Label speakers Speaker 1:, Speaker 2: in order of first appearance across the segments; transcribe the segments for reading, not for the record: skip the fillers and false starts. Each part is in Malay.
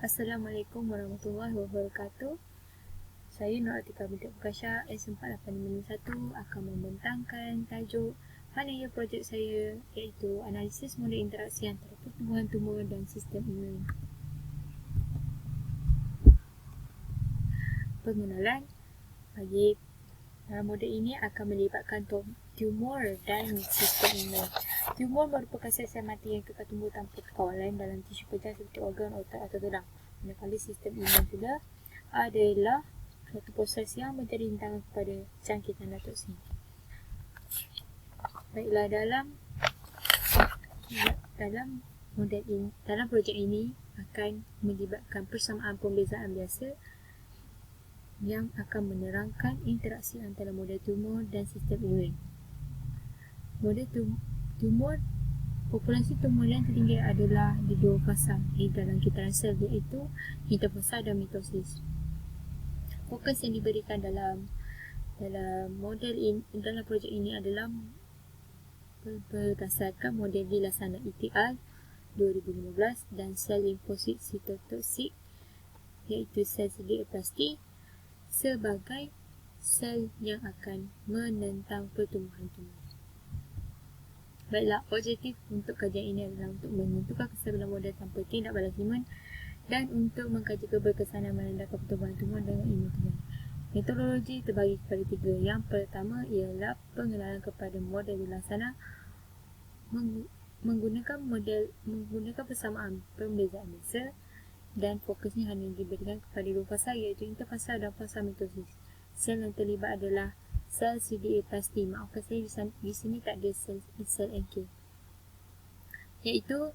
Speaker 1: Assalamualaikum warahmatullahi wabarakatuh. Saya Nur Atika binti Bukasha S4851 akan membentangkan tajuk final projek saya, iaitu analisis model interaksi antara pertumbuhan tumor dan sistem imun. Pengenalan bagi model ini akan melibatkan tumor dan sistem imun. Tumor merupakan sel-sel mati yang kekal tumbuh tanpa kekawalan dalam tisu pedas seperti organ, otak atau tulang. Manakala sistem imun pula adalah satu proses yang menjadi rintangan kepada jangkitan dan toksin. Baiklah, dalam projek ini akan melibatkan persamaan pembezaan biasa yang akan menerangkan interaksi antara model tumor dan sistem imun. Model tumor, populasi tumor yang tertinggi adalah di dua fasa di dalam kitaran sel, iaitu intofasa dan mitosis. Fokus yang diberikan dalam projek ini adalah berdasarkan model Vilasana ETR 2015 dan sel limfosit sitotoksik, iaitu sel sedia plastik, sebagai sel yang akan menentang pertumbuhan tumor. Baiklah, objektif untuk kajian ini adalah untuk menentukan kestabilan model tanpa tindak balas imun dan untuk mengkaji keberkesanan menandakan pertumbuhan tumor dengan imun tumor. Metodologi terbagi kepada tiga. Yang pertama ialah pengenalan kepada model Vilasana menggunakan persamaan pembezaan biasa, dan fokusnya hanya diberikan kepada dua fasa, iaitu interfasa dan fasa mitosis. Sel yang terlibat adalah sel CDA plastik. Maafkan saya, di sini tak ada sel NK, iaitu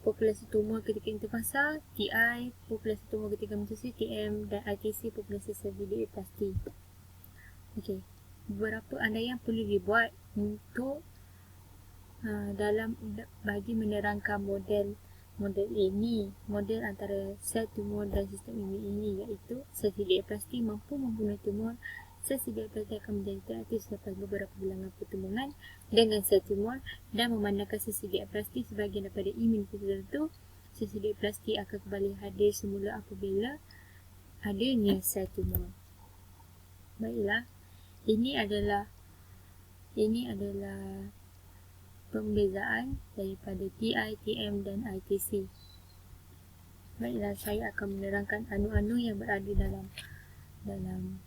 Speaker 1: populasi tumor ketika interfasa, TI, populasi tumor ketika mitosis, TM, dan ITC, populasi sel CDA plastik. Okey, beberapa andaian perlu dibuat untuk bagi menerangkan model ini, model antara sel tumor dan sistem imun ini, iaitu sel CDA plastik mampu membunuh tumor. Sel CDA plastik akan menjadi teraktif selepas beberapa bilangan pertemuan dengan sel tumor, dan memandangkan sel CDA plastik sebahagian daripada imunitas tertentu. Sel CDA plastik akan kembali hadir semula apabila adanya sel tumor. Baiklah, ini adalah pembezaan daripada TI, TM dan ITC. Baiklah, saya akan menerangkan anu-anu yang berada dalam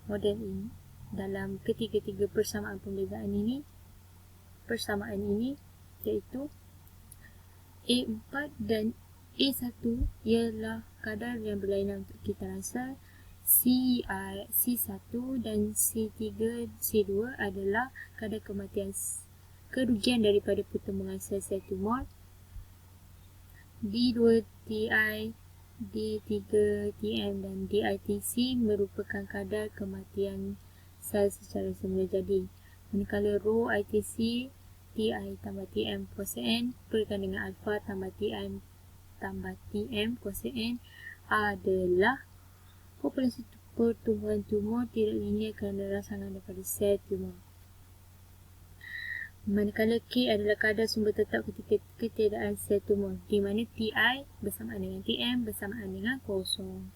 Speaker 1: model ini, dalam ketiga-tiga persamaan iaitu A4 dan A1 ialah kadar yang berlainan untuk kitaran sel. C1 dan C3, C2 adalah kadar kerugian daripada pertumbuhan sel-sel tumor. D2 TI, D3 TM dan DITC merupakan kadar kematian sel secara semula jadi. Manakala rho ITC, TI tambah TM kuasa N berikan dengan alpha tambah TI tambah TM kuasa N adalah populasi pertumbuhan tumor tidak linear kerana rangsangan daripada sel tumor. Manakala K adalah kadar sumber tetap ketika ketiadaan sel tumor, di mana TI bersamaan dengan TM bersamaan dengan kosong.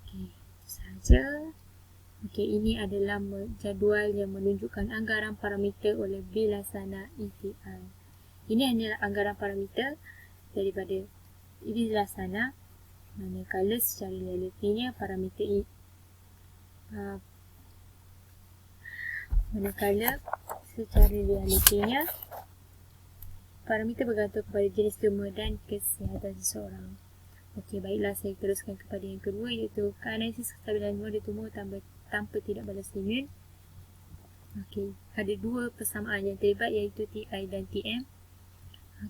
Speaker 1: Okey, itu sahaja. Okey, ini adalah jadual yang menunjukkan anggaran parameter oleh Vilasana ETR. Ini adalah anggaran parameter daripada Vilasana, manakala secara realitinya parameter parameter bergantung kepada jenis tumor dan kesihatan seseorang. Okey, baiklah, saya teruskan kepada yang kedua, iaitu analisis kestabilan model tumor tanpa tidak balas imun. Okey, ada dua persamaan yang terlibat, iaitu TI dan TM.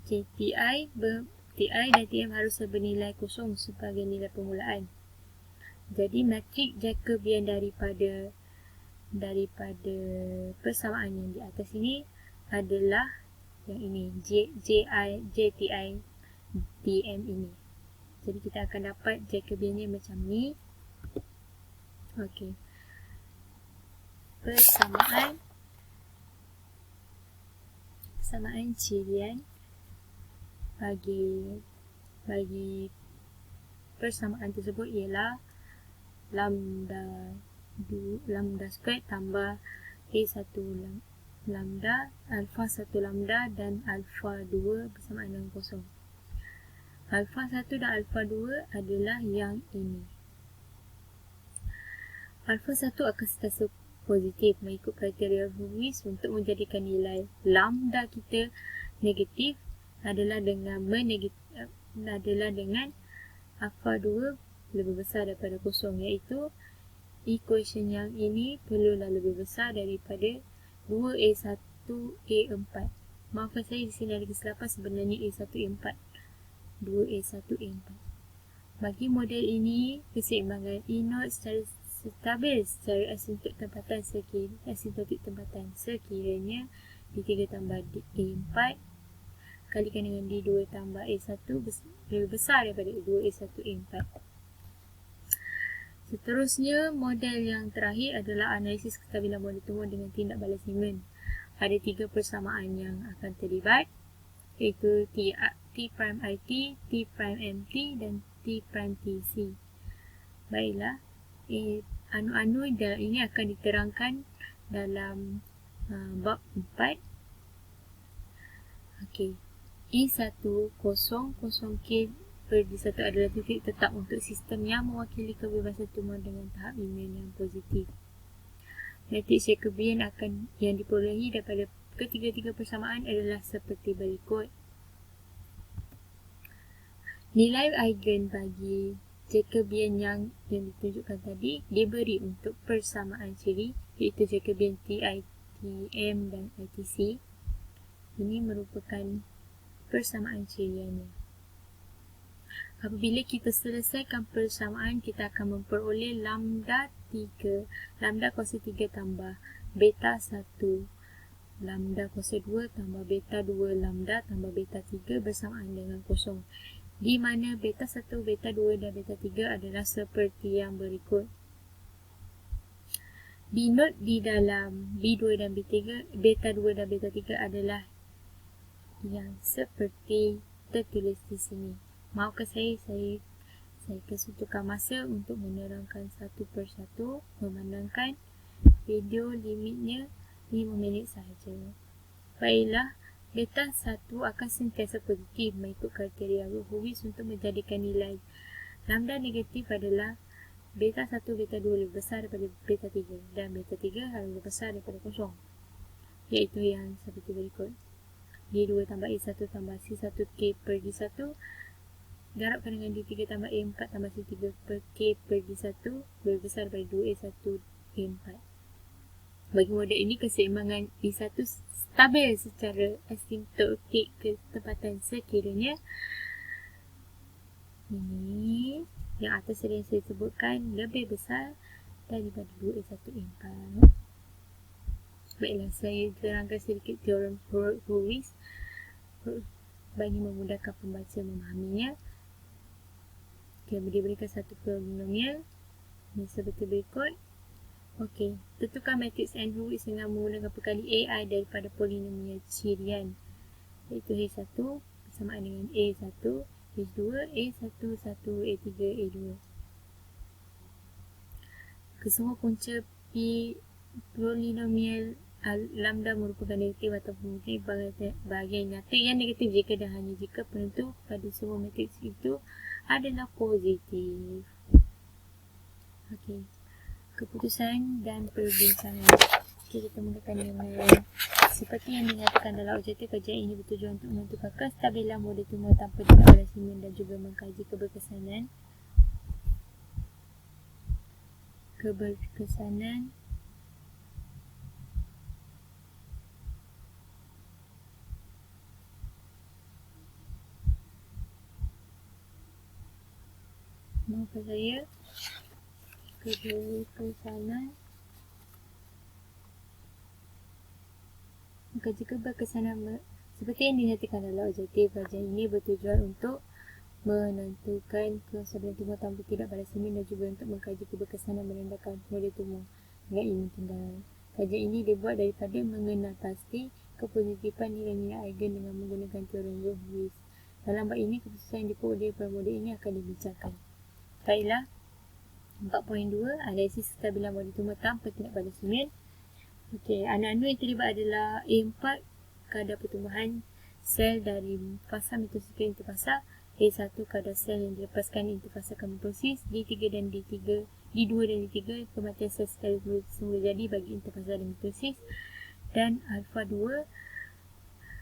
Speaker 1: Okey, TI dan TM harusnya bernilai kosong sebagai nilai permulaan. Jadi matrik Jacobian daripada persamaan yang di atas ini adalah yang ini, JTI DM ini. Jadi kita akan dapat Jacobiannya macam ni. Okey, persamaan cirian bagi persamaan tersebut ialah lambda square tambah A1 lambda, alpha 1 lambda dan alpha 2 bersamaan dengan kosong. Alpha 1 dan alpha 2 adalah yang ini. Alpha 1 akan sentiasa positif mengikut kriteria Lewis untuk menjadikan nilai lambda kita negatif adalah dengan alpha 2 lebih besar daripada kosong, iaitu equation yang ini perlulah lebih besar daripada 2A1A4. Maafkan saya, di sini ada kesilapan, sebenarnya A1A4, 2A1A4. Bagi model ini, keseimbangan E0 secara stabil secara asintotik tempatan sekiranya D3 tambah A4 kalikan dengan D2 tambah A1 lebih besar daripada 2A1A4. Seterusnya, model yang terakhir adalah analisis kestabilan model tumor dengan tindak balas Siemens. Ada 3 persamaan yang akan terlibat, iaitu T'-IT, T'-MT dan T'-TC. Baiklah, anu-anu ini akan diterangkan dalam bab 4. Okey. E100K per D1 adalah titik tetap untuk sistem yang mewakili kebebasan tumor dengan tahap imun yang positif. Matriks Jacobian yang diperolehi daripada ketiga-tiga persamaan adalah seperti berikut. Nilai eigen bagi Jacobian yang ditunjukkan tadi diberi untuk persamaan ciri, iaitu Jacobian TITM dan ITC. Ini merupakan persamaan ciriannya. Apabila kita selesaikan persamaan, kita akan memperoleh lambda 3, lambda kuasa 3 tambah beta 1, lambda kuasa 2 tambah beta 2 lambda tambah beta 3 bersamaan dengan kosong, di mana beta 1, beta 2 dan beta 3 adalah seperti yang berikut. Binot di dalam B2 dan B3, beta 2 dan beta 3 adalah yang seperti tertulis di sini. Maafkan saya kesutukan masa untuk menerangkan satu persatu, memandangkan video limitnya 5 minit sahaja. Baiklah, beta 1 akan sentiasa positif mengikut kriteria Lewis untuk menjadikan nilai lambda negatif adalah beta 1, beta 2 lebih besar daripada beta 3 dan beta 3 harus lebih besar daripada kosong, iaitu yang seperti berikut. D2 tambah A1 tambah C1K per D1 darabkan dengan D3 tambah A4 tambah C3 per K per D1 lebih besar daripada 2A1A4. Bagi model ini, keseimbangan E1 stabil secara asintotik ketepatan sekiranya ini yang atas yang saya sebutkan lebih besar daripada 2A1A4. Baiklah, saya terangkan sedikit teorem Lewis bagi memudahkan pembaca memahaminya. Dia berikan satu polinomial ini seperti berikut. Okey, tentukan matriks N Lewis dengan menggunakan perkali AI daripada polinomial cirian, iaitu H1 bersamaan dengan A1, H2, A1, 1, A3, A2. Kesemua punca polinomial lambda merupakan negatif ataupun positif. Bahagian nyata yang negatif jika dan hanya jika penentu pada semua matriks itu adalah positif. Okey, keputusan dan perbincangan. Kita mulakan dengan seperti yang dinyatakan dalam objektif kajian ini bertujuan untuk menentukan kestabilan model tumor tanpa tindak Siemens dan juga mengkaji keberkesanan maafkan saya keberkesanan mengkaji keberkesanan seperti yang dinyatakan dalam objektif kajian ini bertujuan untuk menentukan kestabilan tumor tanpa tidak balas Siemens dan juga untuk mengkaji keberkesanan merendahkan model tumor dengan ilmu tunggal. Kajian ini dibuat daripada mengenal pasti kepositifan nilai-nilai eigen dengan menggunakan teorem Lewis. Dalam bab ini, keputusan yang diperoleh pada model ini akan dibincangkan. Baiklah. 4.2 analisis kestabilan model tumor tanpa tindak balas imun. Okey, anu-anu yang terlibat adalah A4 kadar pertumbuhan sel dari fasa mitosis ke interfasa, A1 kadar sel yang dilepaskan interfasa ke mitosis, D3 dan D2 dan D3 kematian sel secara semula jadi bagi interfasa dan mitosis, dan alfa 2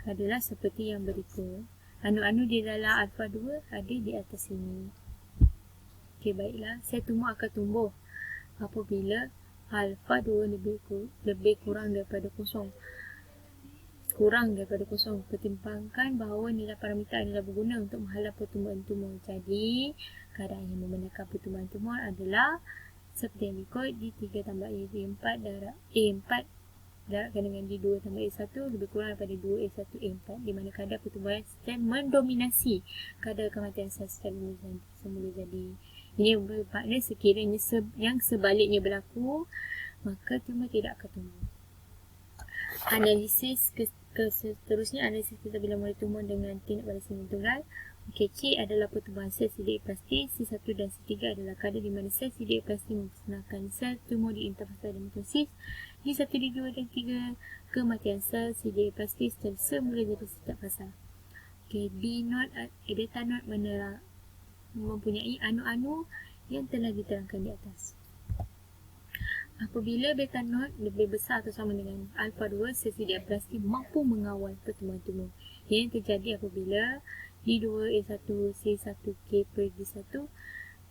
Speaker 1: adalah seperti yang berikut. Anu-anu di dalam alfa 2 ada di atas ini. Okey, baiklah, sel tumor akan tumbuh apabila alfa 2 lebih kurang daripada kosong. Pertimbangkan bahawa nilai parameter adalah berguna untuk menghalau pertumbuhan tumor. Jadi, keadaan yang membenarkan pertumbuhan tumor adalah seperti yang berikut. D3 tambah A4 darab A4 darabkan dengan D2 tambah A1 lebih kurang daripada 2 A1 A4, di mana kadar pertumbuhan sel mendominasi kadar kematian sel secara semula jadi. Ini bermakna sekiranya yang sebaliknya berlaku, maka tumor tidak akan tumbuh. Analisis seterusnya, analisis kestabilan model tumor dengan tindak balas imun tunggal. Okey, C adalah pertumbuhan sel CD plastik, C1 dan C3 adalah kadar di mana sel CD plastik mempersembahkan sel tumor di interfasa dan mitosis. D1, D2 dan D3 kematian sel CD plastik secara semula jadi setiap fasa. Okey, beta not mempunyai anu-anu yang telah diterangkan di atas. Apabila beta not lebih besar atau sama dengan alfa 2, sel CD plastik mampu mengawal pertumbuhan tumor. Yang terjadi apabila D2 A1 C1 K per D1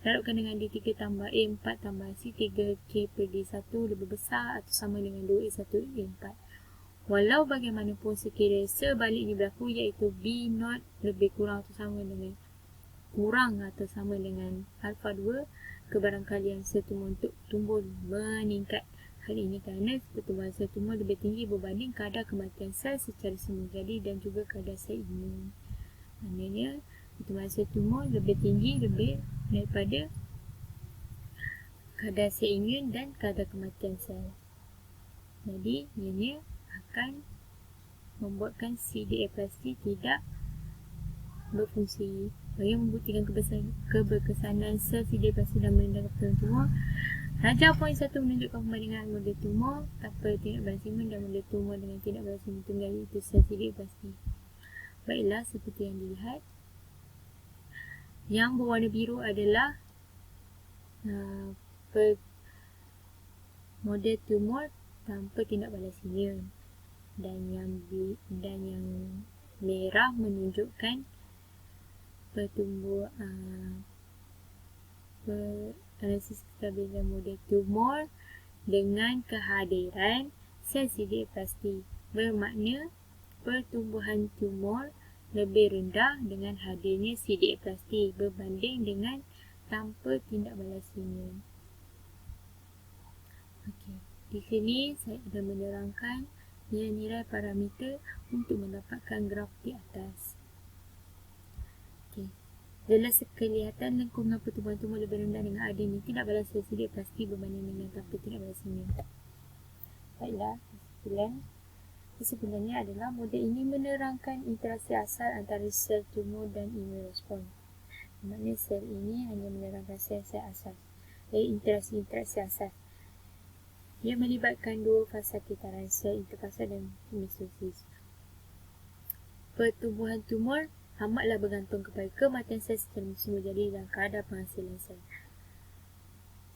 Speaker 1: darabkan dengan D3 tambah A4 tambah C3 K per D1 lebih besar atau sama dengan 2 A1 A4. Walau bagaimanapun sekiranya sebaliknya berlaku, iaitu B not lebih kurang atau sama dengan alfa 2, kebarangkalian sel tumor untuk tumbuh meningkat. Hal ini kerana pertumbuhan sel tumor lebih tinggi berbanding kadar kematian sel secara semula jadi dan juga kadar sel imun. Maknanya pertumbuhan sel tumor lebih tinggi daripada kadar sel imun dan kadar kematian sel. Jadi ianya akan membuatkan CDA plastik tidak berfungsi. Bagi membuktikan keberkesanan sel CD plastik dalam melindungi pertumbuhan tumor, Raja poin 1 menunjukkan perbandingan model tumor tanpa tindak balas imun dan model tumor dengan tindak balas imun tunggal, iaitu sel CD plastik. Baiklah, seperti yang dilihat, yang berwarna biru adalah model tumor tanpa tindak balas imun, dan yang merah menunjukkan analisis kestabilan model tumor dengan kehadiran sel CD plastik, bermakna pertumbuhan tumor lebih rendah dengan hadirnya CD plastik berbanding dengan tanpa tindak balas imun. Okey, di sini saya akan menerangkan nilai-nilai parameter untuk mendapatkan graf di atas. Okey, jelas kelihatan lengkungan pertumbuhan tumor lebih rendah dengan adanya tindak balas sel CD plastik berbanding dengan tanpa tindak balas imun. Baiklah, kesimpulannya adalah model ini menerangkan interaksi asal antara sel tumor dan imun respon. Maksudnya sel ini hanya menerangkan sel-sel asal, interaksi asal. Ia melibatkan dua fasa kitaran sel interfasa dan mitosis. Pertumbuhan tumor amatlah bergantung kepada kematian sel secara semula jadi dan kadar penghasilan sel.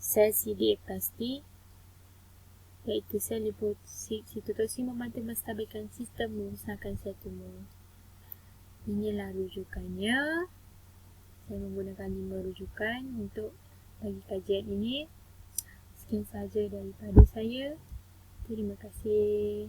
Speaker 1: Sel CD plastik, iaitu sel limfosit sitotosis, membantu menstabilkan sistem memusnahkan sel tumor. Inilah rujukannya. Saya menggunakan 5 rujukan untuk bagi kajian ini. Sekian sahaja daripada saya. Terima kasih.